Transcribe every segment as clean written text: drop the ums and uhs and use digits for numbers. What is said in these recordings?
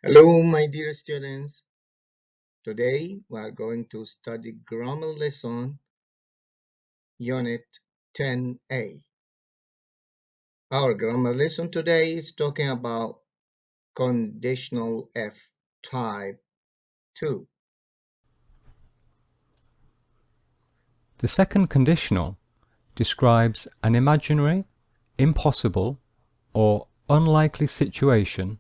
Hello, my dear students. Today we are going to study grammar lesson unit 10A. Our grammar lesson today is talking about conditional F type 2. The second conditional describes an imaginary, impossible, or unlikely situation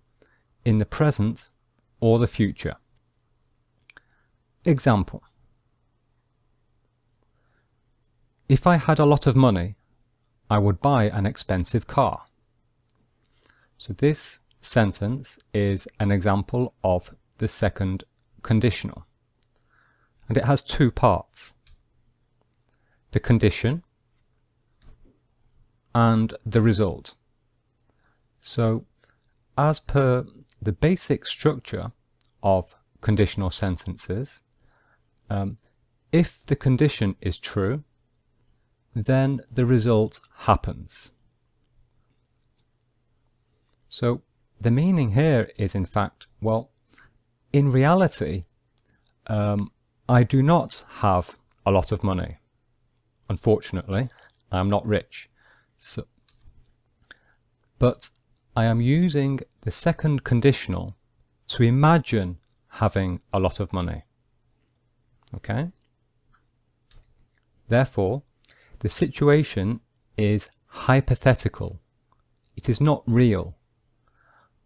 in the present or the future. Example: if I had a lot of money, I would buy an expensive car. So this sentence is an example of the second conditional, and it has two parts: the condition and the result. So as per the basic structure of conditional sentences, if the condition is true, then the result happens. So the meaning here is, in fact, well, in reality, I do not have a lot of money. Unfortunately, I'm not rich. But I am using the second conditional to imagine having a lot of money. Okay? Therefore, the situation is hypothetical. It is not real.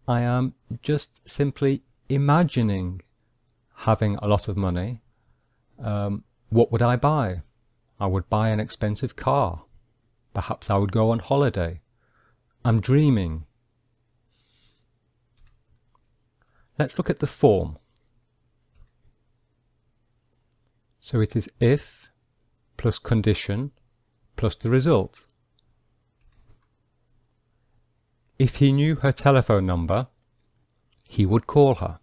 I am just simply imagining having a lot of money. What would I buy? I would buy an expensive car. Perhaps I would go on holiday. I'm dreaming. Let's look at the form. So it is if plus condition plus the result. If he knew her telephone number, he would call her.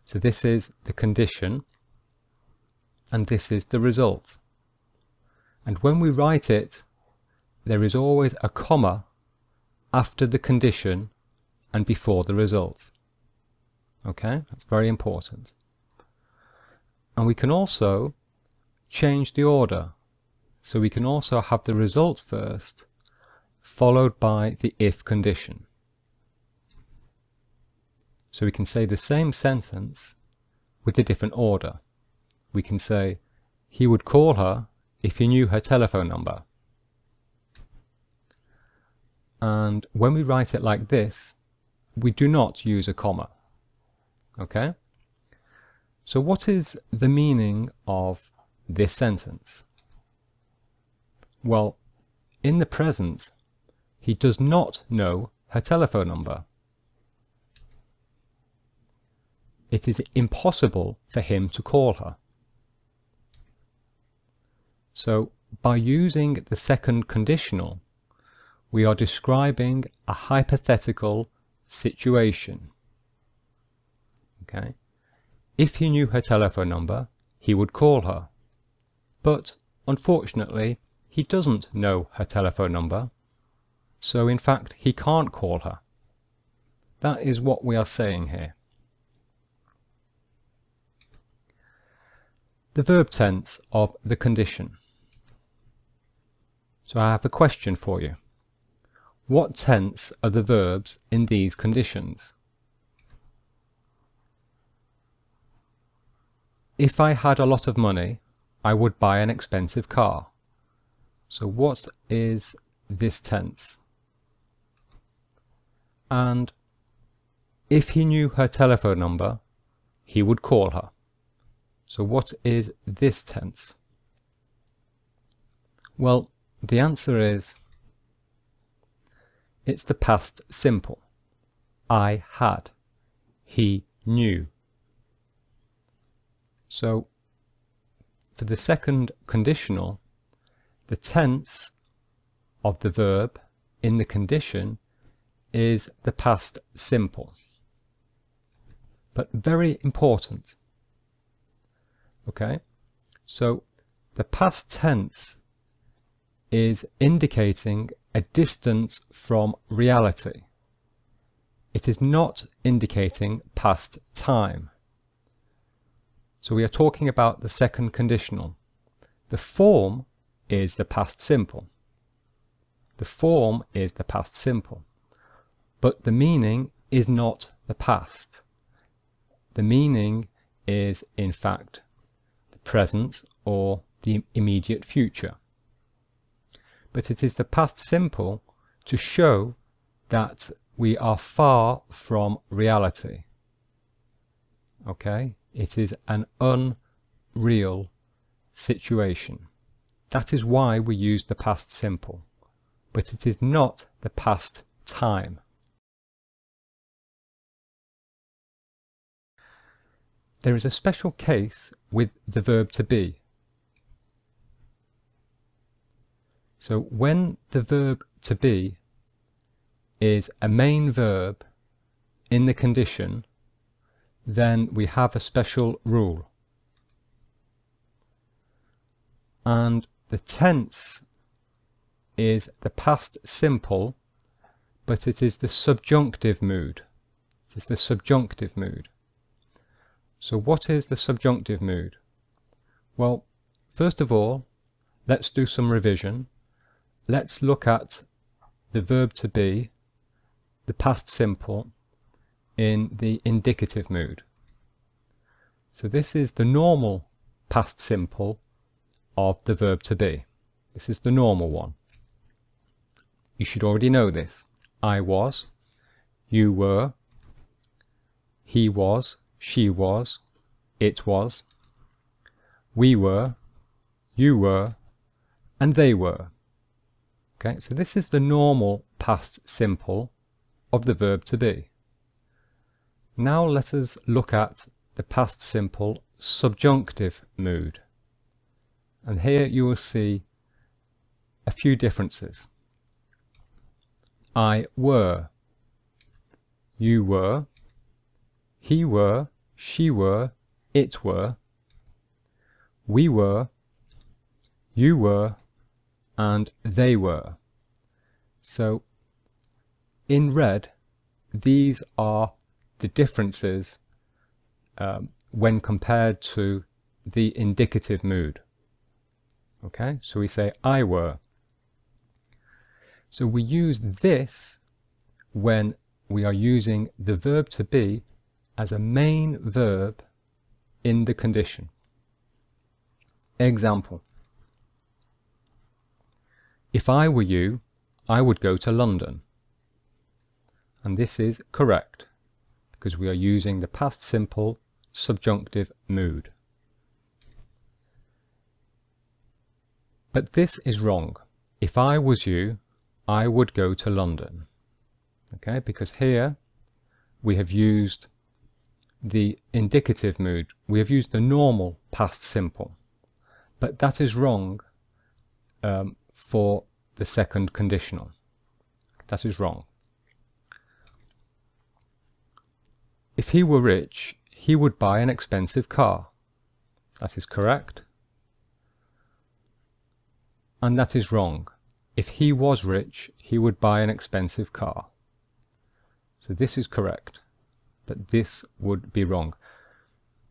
So this is the condition, and this is the result. And when we write it, there is always a comma after the condition and before the result. Okay, that's very important. And we can also change the order. So we can also have the result first, followed by the if condition. So we can say the same sentence with a different order. We can say, he would call her if he knew her telephone number. And when we write it like this, we do not use a comma. Okay? So what is the meaning of this sentence? Well, in the present, he does not know her telephone number. It is impossible for him to call her. So by using the second conditional, we are describing a hypothetical situation. Okay? If he knew her telephone number, he would call her. But unfortunately, he doesn't know her telephone number. So in fact, he can't call her. That is what we are saying here. The verb tense of the condition. So I have a question for you. What tense are the verbs in these conditions? If I had a lot of money, I would buy an expensive car. So what is this tense? And if he knew her telephone number, he would call her. So what is this tense? Well, the answer is, it's the past simple. I had. He knew. So for the second conditional, the tense of the verb in the condition is the past simple. But very important. Okay? So the past tense is indicating a distance from reality. it is not indicating past time. So we are talking about the second conditional. The form is the past simple. The form is the past simple. But the meaning is not the past. The meaning is, in fact, the present or the immediate future. But it is the past simple to show that we are far from reality. Okay? It is an unreal situation. That is why we use the past simple. But it is not the past time. There is a special case with the verb to be. So when the verb to be is a main verb in the condition, then we have a special rule. And the tense is the past simple, but it is the subjunctive mood. It is the subjunctive mood. So what is the subjunctive mood? Well, first of all, let's do some revision. Let's look at the verb to be, the past simple, in the indicative mood. So this is the normal past simple of the verb to be. This is the normal one. You should already know this. I was, you were, he was, she was, it was, we were, you were, and they were. Okay, so this is the normal past simple of the verb to be. Now let us look at the past simple subjunctive mood. And here you will see a few differences. I were, you were, he were, she were, it were, we were, you were, and they were. So in red, these are the differences when compared to the indicative mood. Okay, so we say I were. So we use this when we are using the verb to be as a main verb in the condition. Example. If I were you, I would go to London. And this is correct because we are using the past simple subjunctive mood. But this is wrong. If I was you, I would go to London. Okay, because here we have used the indicative mood. We have used the normal past simple. But that is wrong for the second conditional. That is wrong. If he were rich, he would buy an expensive car. That is correct. And that is wrong. If he was rich, he would buy an expensive car. So this is correct, but this would be wrong.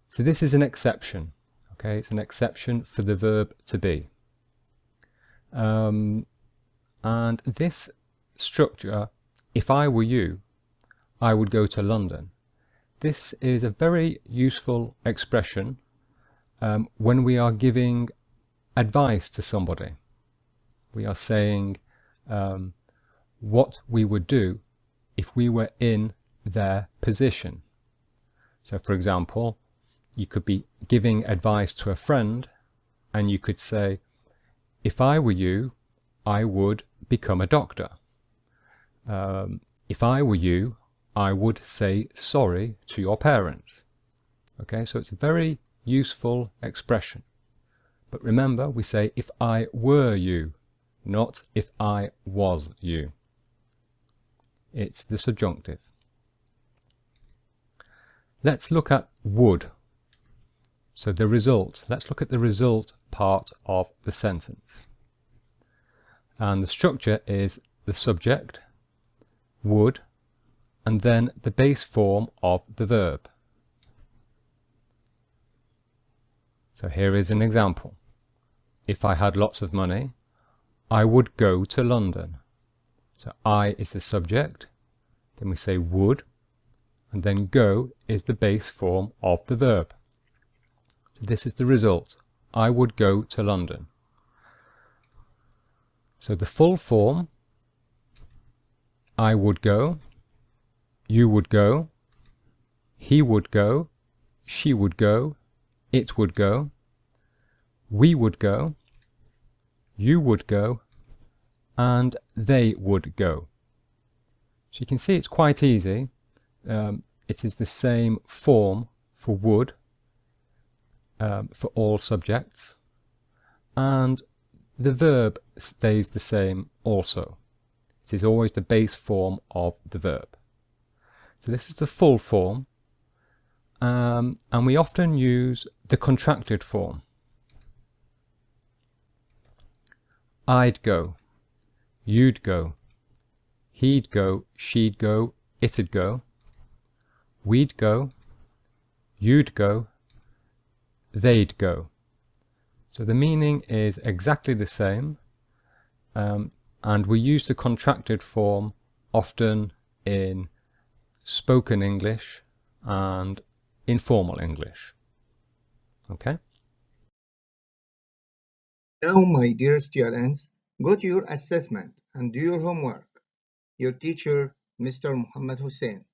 So this is an exception. Okay, it's an exception for the verb to be. And this structure, if I were you, I would go to London. This is a very useful expression when we are giving advice to somebody. We are saying what we would do if we were in their position. So for example, you could be giving advice to a friend and you could say, if I were you, I would become a doctor. If I were you, I would say sorry to your parents. Okay, so it's a very useful expression. But remember, we say if I were you, not if I was you. It's the subjunctive. Let's look at would. So the result. Let's look at the result part of the sentence. And the structure is the subject, would, and then the base form of the verb. So here is an example. If I had lots of money, I would go to London. So I is the subject, then we say would, and then go is the base form of the verb. So this is the result. I would go to London. So the full form, I would go, you would go, he would go, she would go, it would go, we would go, you would go, and they would go. So you can see it's quite easy. It is the same form for would for all subjects, and the verb stays the same also. It is always the base form of the verb. So this is the full form, and we often use the contracted form. I'd go, you'd go, he'd go, she'd go, it'd go, we'd go, you'd go, they'd go. So the meaning is exactly the same, and we use the contracted form often in spoken English and informal English. Okay? Now, my dear students, go to your assessment and do your homework. Your teacher, Mr. Muhammad Hussein.